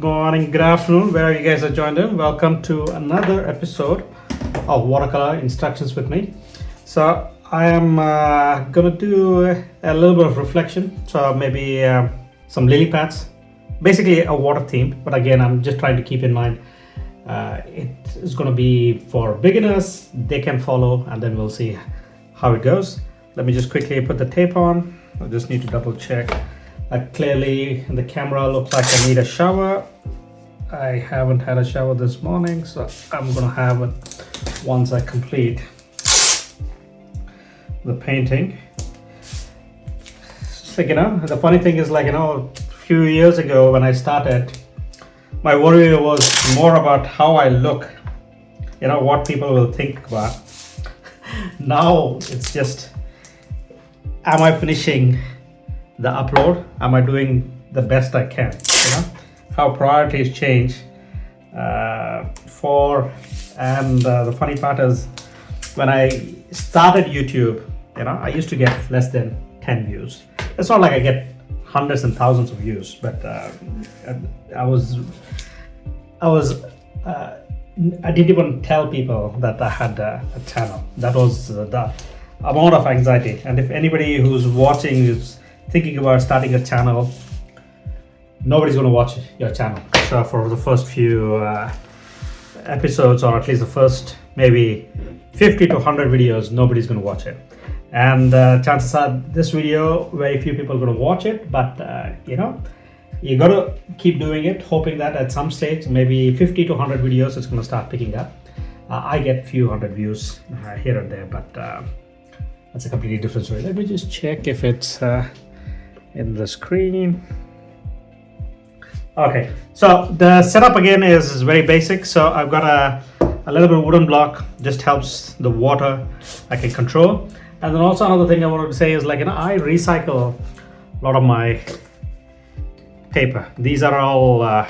morning, good afternoon, wherever you guys are joined in. Welcome to another episode of Watercolor Instructions with me. So I am gonna do a little bit of reflection. So maybe some lily pads, basically a water theme. But again, I'm just trying to keep in mind it is gonna be for beginners. They can follow, and then we'll see how it goes. Let me just quickly put the tape on. I just need to double check. Clearly in the camera looks like I need a shower. I haven't had a shower this morning, so I'm gonna have it once I complete the painting. It's like, the funny thing is, a few years ago when I started, my worry was more about how I look, what people will think about. Now it's just, am I finishing the upload? Am I doing the best I can? How priorities change. The funny part is, when I started YouTube, I used to get less than 10 views. It's not like I get hundreds and thousands of views, but I didn't even tell people that I had a channel. That was the amount of anxiety. And if anybody who's watching is thinking about starting a channel, nobody's going to watch your channel. So for the first few episodes, or at least the first maybe 50 to 100 videos, nobody's going to watch it. And chances are this video, very few people are going to watch it. But you got to keep doing it, hoping that at some stage, maybe 50 to 100 videos, it's going to start picking up. I get few hundred views here and there, but that's a completely different story. Let me just check if it's in the screen. Okay, so the setup again is very basic. So I've got a little bit of wooden block, just helps the water I can control. And then also another thing I wanted to say is, I recycle a lot of my paper. These are all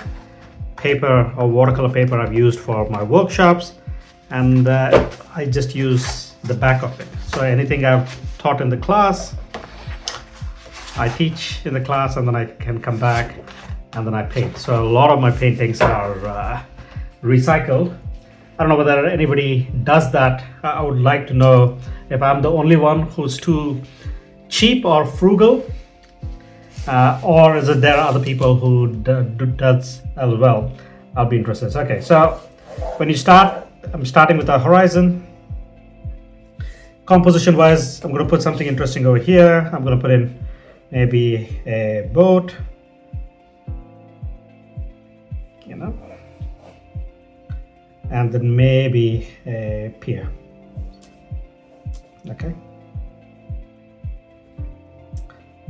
paper or watercolor paper I've used for my workshops, and I just use the back of it. So anything I've taught in the class, I teach in the class, and then I can come back and then I paint. So a lot of my paintings are recycled. I don't know whether anybody does that. I would like to know if I'm the only one who's too cheap or frugal, or is it there are other people who does as well. I'll be interested. Okay, so when you start, I'm starting with a horizon. Composition wise, I'm going to put something interesting over here. I'm going to put in maybe a boat, and then maybe a pier. Okay,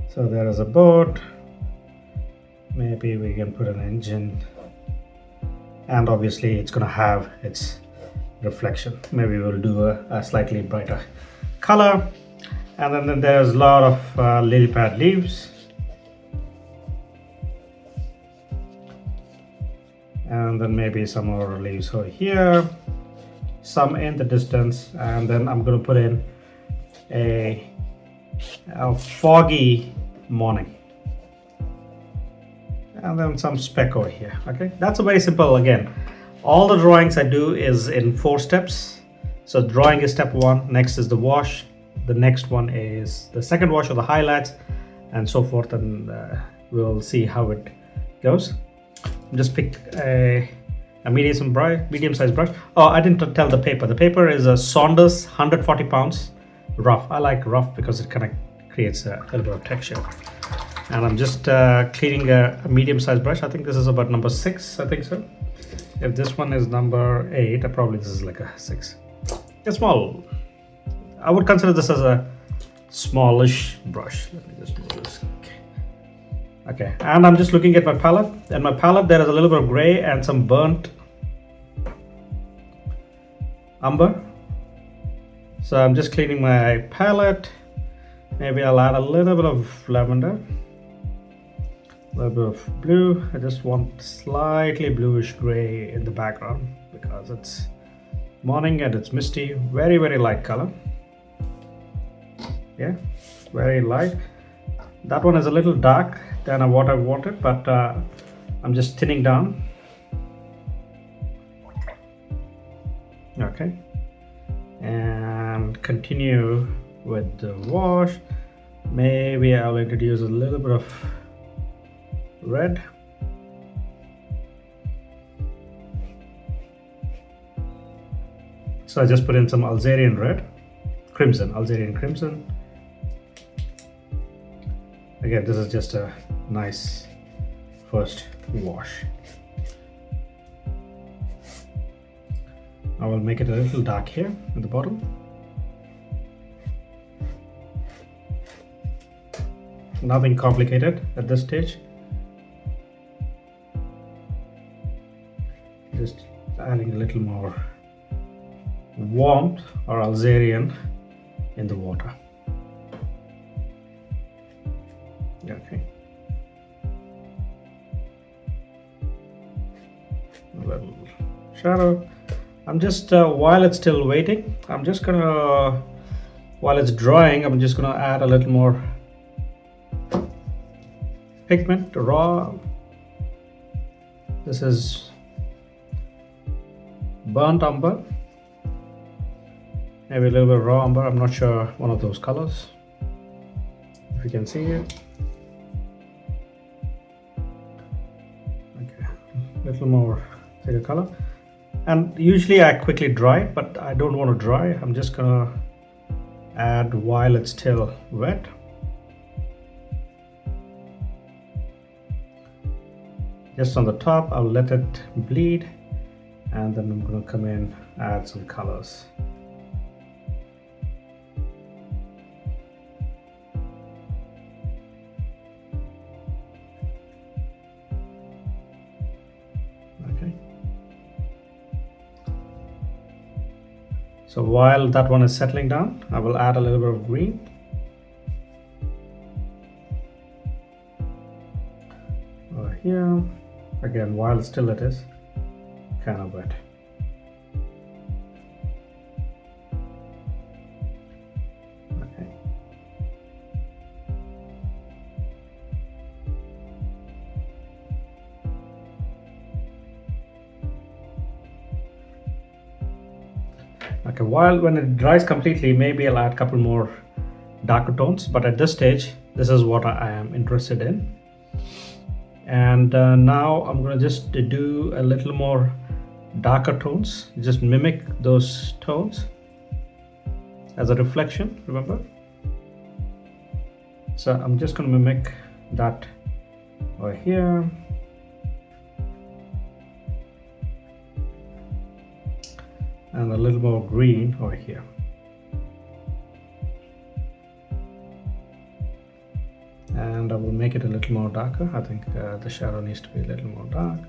so there is a boat. Maybe we can put an engine, and obviously it's going to have its reflection. Maybe we'll do a slightly brighter color. And then there's a lot of lily pad leaves, and then maybe some more leaves over here, some in the distance. And then I'm going to put in a foggy morning, and then some speck over here. Okay, that's a very simple. Again, all the drawings I do is in 4 steps. So drawing is step 1, next is the wash, the next one is the second wash or the highlights, and so forth, and we'll see how it goes. Just pick a medium-sized brush. Oh, I didn't tell the paper. The paper is a Saunders 140 pounds rough. I like rough because it kind of creates a little bit of texture. And I'm just cleaning a medium-sized brush. I think this is about number 6, I think so. If this one is number 8, probably this is like a 6. It's small. I would consider this as a smallish brush. Let me just move this. Okay, and I'm just looking at my palette. And my palette, there is a little bit of gray and some burnt umber. So I'm just cleaning my palette. Maybe I'll add a little bit of lavender, a little bit of blue. I just want slightly bluish gray in the background because it's morning and it's misty. Very, very light color. Yeah, very light. That one is a little dark than what I wanted, but I'm just thinning down. Okay, and continue with the wash. Maybe I'll introduce a little bit of red. So I just put in some Algerian red, Algerian crimson. Again, this is just a nice first wash. I will make it a little dark here at the bottom. Nothing complicated at this stage. Just adding a little more warmth or Algerian in the water. Okay. A little shadow. I'm just while it's still waiting, while it's drying, I'm just gonna add a little more pigment, raw. This is burnt umber, maybe a little bit of raw umber. I'm not sure, one of those colors, if you can see it. Okay, a little more thicker color. And usually I quickly dry, but I don't want to dry. I'm just gonna add while it's still wet. Just on the top, I'll let it bleed, and then I'm gonna come in, add some colors. So while that one is settling down, I will add a little bit of green. Over here, again, while still it is kind of wet. Okay. Okay, when it dries completely, maybe I'll add a couple more darker tones, but at this stage, this is what I am interested in. And now I'm going to just do a little more darker tones, just mimic those tones as a reflection, remember? So I'm just going to mimic that over here. And a little more green over here. And I will make it a little more darker. I think the shadow needs to be a little more dark.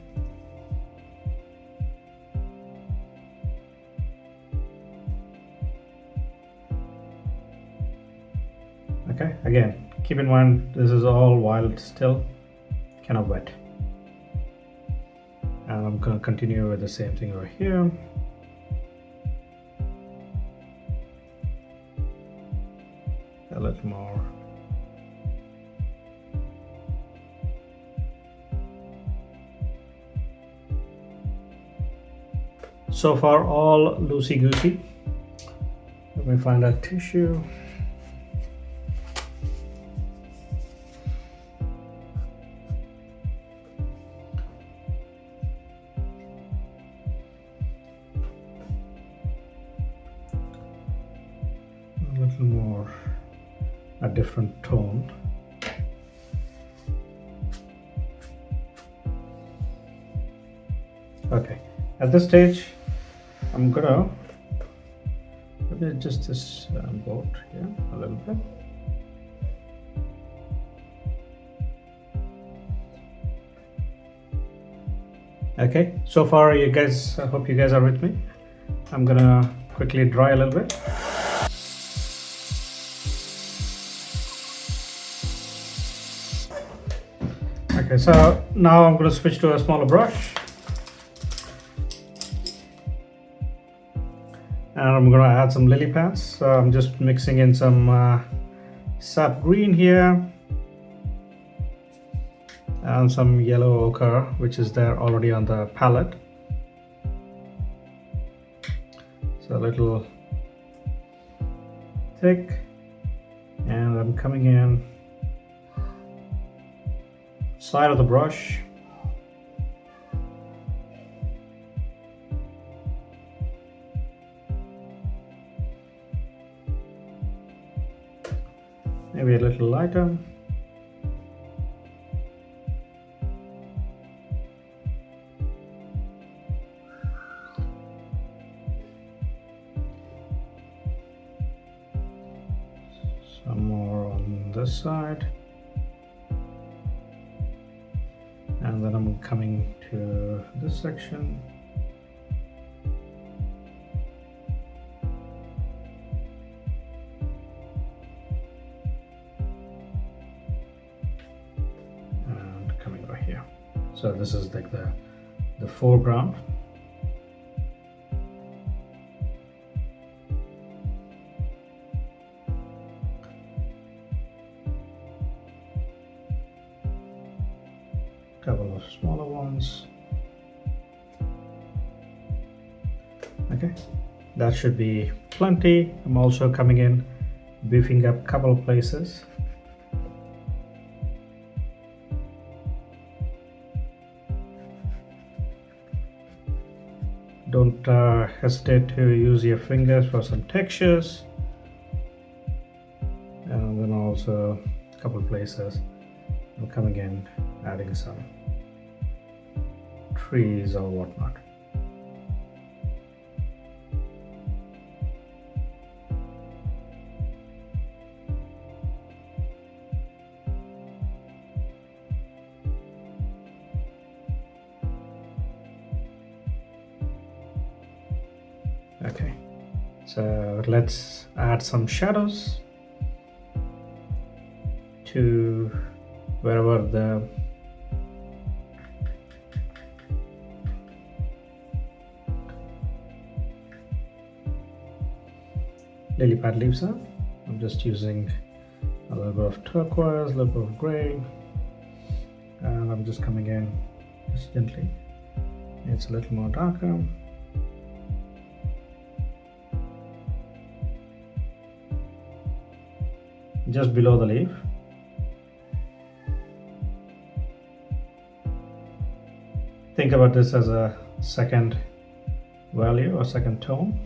Okay, again, keep in mind this is all while it's still kind of wet. And I'm going to continue with the same thing over here. A little more. So far all loosey-goosey. Let me find a tissue. A little more, a different tone. Okay, at this stage I'm gonna maybe just this boat here a little bit. Okay, so far you guys, I hope you guys are with me. I'm gonna quickly dry a little bit. Okay, so now I'm going to switch to a smaller brush. And I'm going to add some lily pads. So I'm just mixing in some sap green here. and some yellow ochre which is there already on the palette. So a little thick, and I'm coming in side of the brush. Maybe a little lighter. Some more on this side. And then I'm coming to this section. And coming right here. So this is like the foreground. Couple of smaller ones. Okay, that should be plenty. I'm also coming in, beefing up a couple of places. Don't hesitate to use your fingers for some textures. And then also a couple of places I'm coming in, adding some trees or whatnot. Okay, so let's add some shadows to wherever the lily pad leaves are. I'm just using a little bit of turquoise, a little bit of gray, and I'm just coming in just gently. It's a little more darker. Just below the leaf. Think about this as a second value or second tone.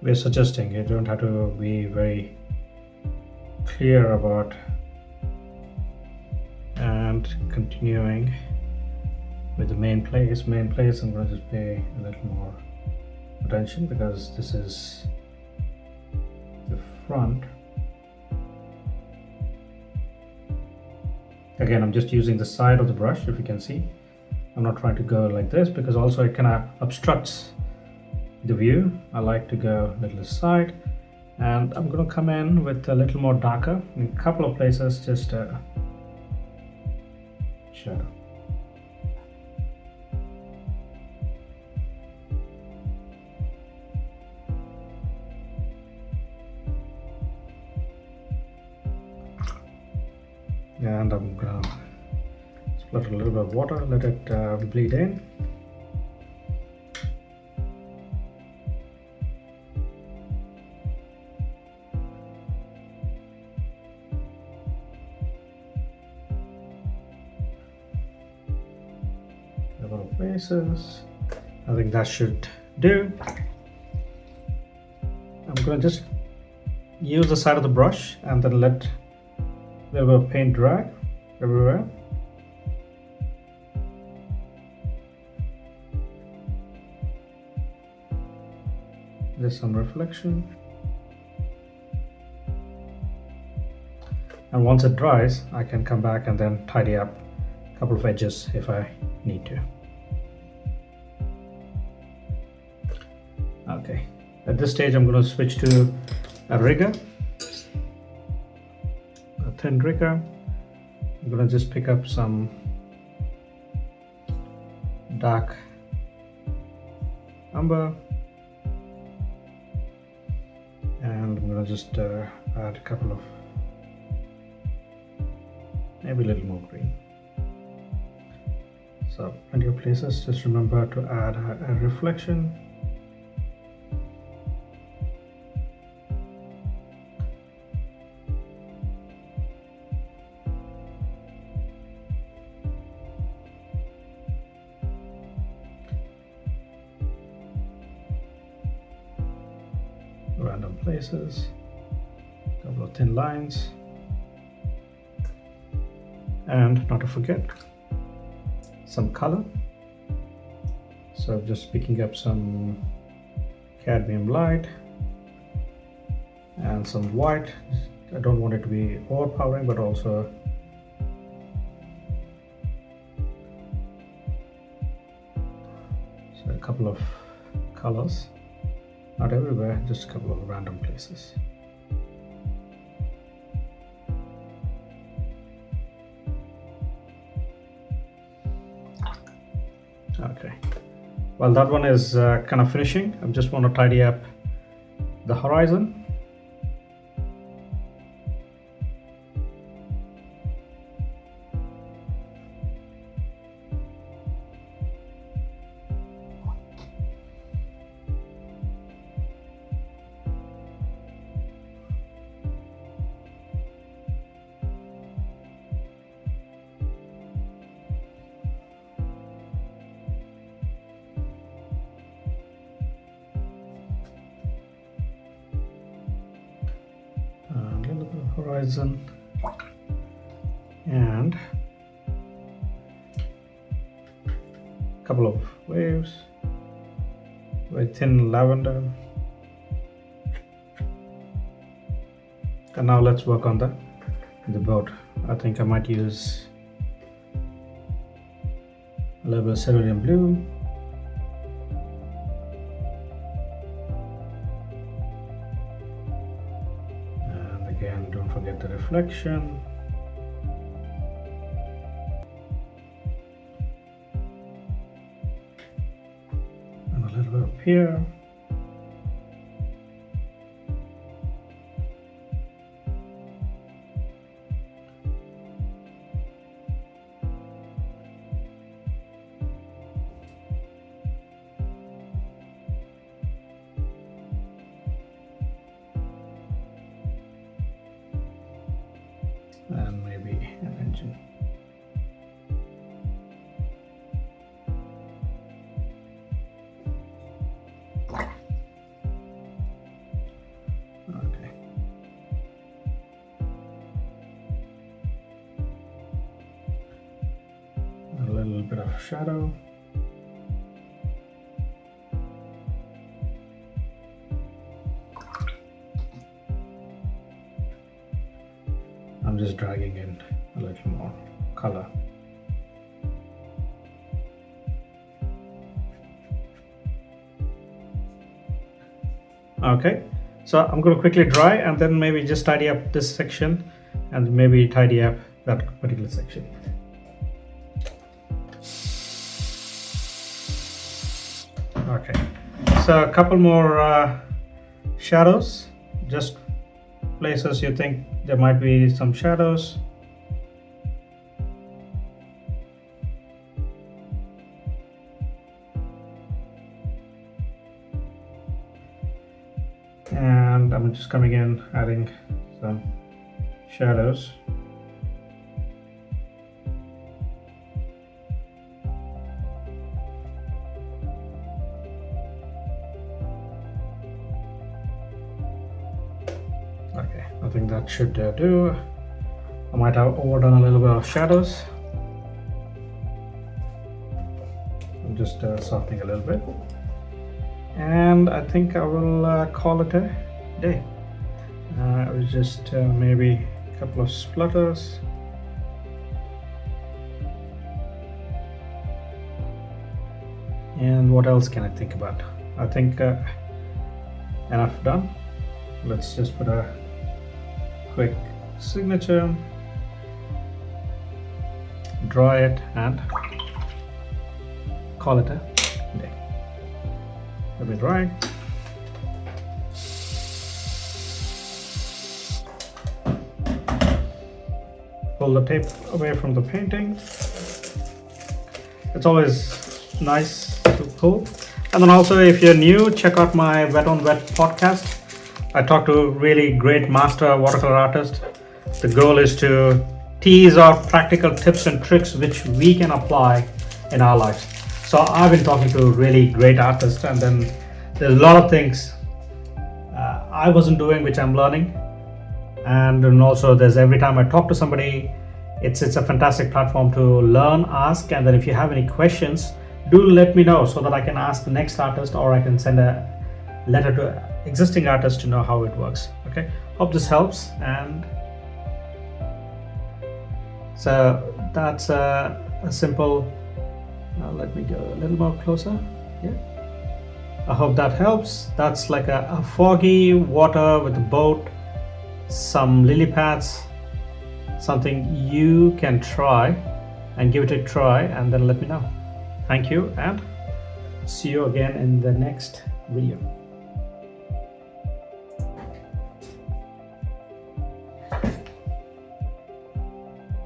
We're suggesting, you don't have to be very clear about, and continuing with the main place. I'm going to just pay a little more attention because this is the front. Again, I'm just using the side of the brush, if you can see. I'm not trying to go like this because also it kind of obstructs the view. I like to go a little aside, and I'm going to come in with a little more darker in a couple of places, just a shadow. And I'm going to split a little bit of water, let it bleed in. Places. I think that should do. I'm going to just use the side of the brush and then let a little bit of paint drag everywhere. There's some reflection. And once it dries, I can come back and then tidy up a couple of edges if I need to. Okay, at this stage I'm going to switch to a rigger, a thin rigger. I'm going to just pick up some dark umber, and I'm gonna just add a couple of, maybe a little more green. So plenty of places. Just remember to add a reflection. Random places, a couple of thin lines, and not to forget some color. So just picking up some cadmium light and some white. I don't want it to be overpowering, but also so a couple of colors. Not everywhere, just a couple of random places. Okay, well, that one is kind of finishing. I just want to tidy up the horizon. Horizon and a couple of waves, very thin lavender. And now let's work on the boat. I think I might use a little bit of cerulean blue. Again, don't forget the reflection. And a little bit up here. And maybe an engine. Okay. A little bit of shadow. I'm just dragging in a little more color. Okay, so I'm going to quickly dry and then maybe just tidy up this section and maybe tidy up that particular section. Okay, so a couple more shadows, just places you think there might be some shadows. And I'm just coming in, adding some shadows. Okay, I think that should do. I might have overdone a little bit of shadows. I'm just softening a little bit. And I think I will call it a day. I will just maybe a couple of splutters. And what else can I think about? I think enough done. Let's just put a quick signature, dry it, and call it a day. Let me dry. Pull the tape away from the painting. It's always nice to pull. And then also, if you're new, check out my Wet on Wet podcast. I talk to really great master watercolor artists. The goal is to tease out practical tips and tricks which we can apply in our lives. So I've been talking to really great artists, and then there's a lot of things I wasn't doing which I'm learning. And then also there's every time I talk to somebody, it's a fantastic platform to learn, ask, and then if you have any questions, do let me know so that I can ask the next artist, or I can send a letter to existing artists to know how it works. Okay, hope this helps. And so that's a simple, now let me go a little more closer. Yeah, I hope that helps. That's like a foggy water with a boat, some lily pads, something you can try and give it a try, and then let me know. Thank you, and see you again in the next video.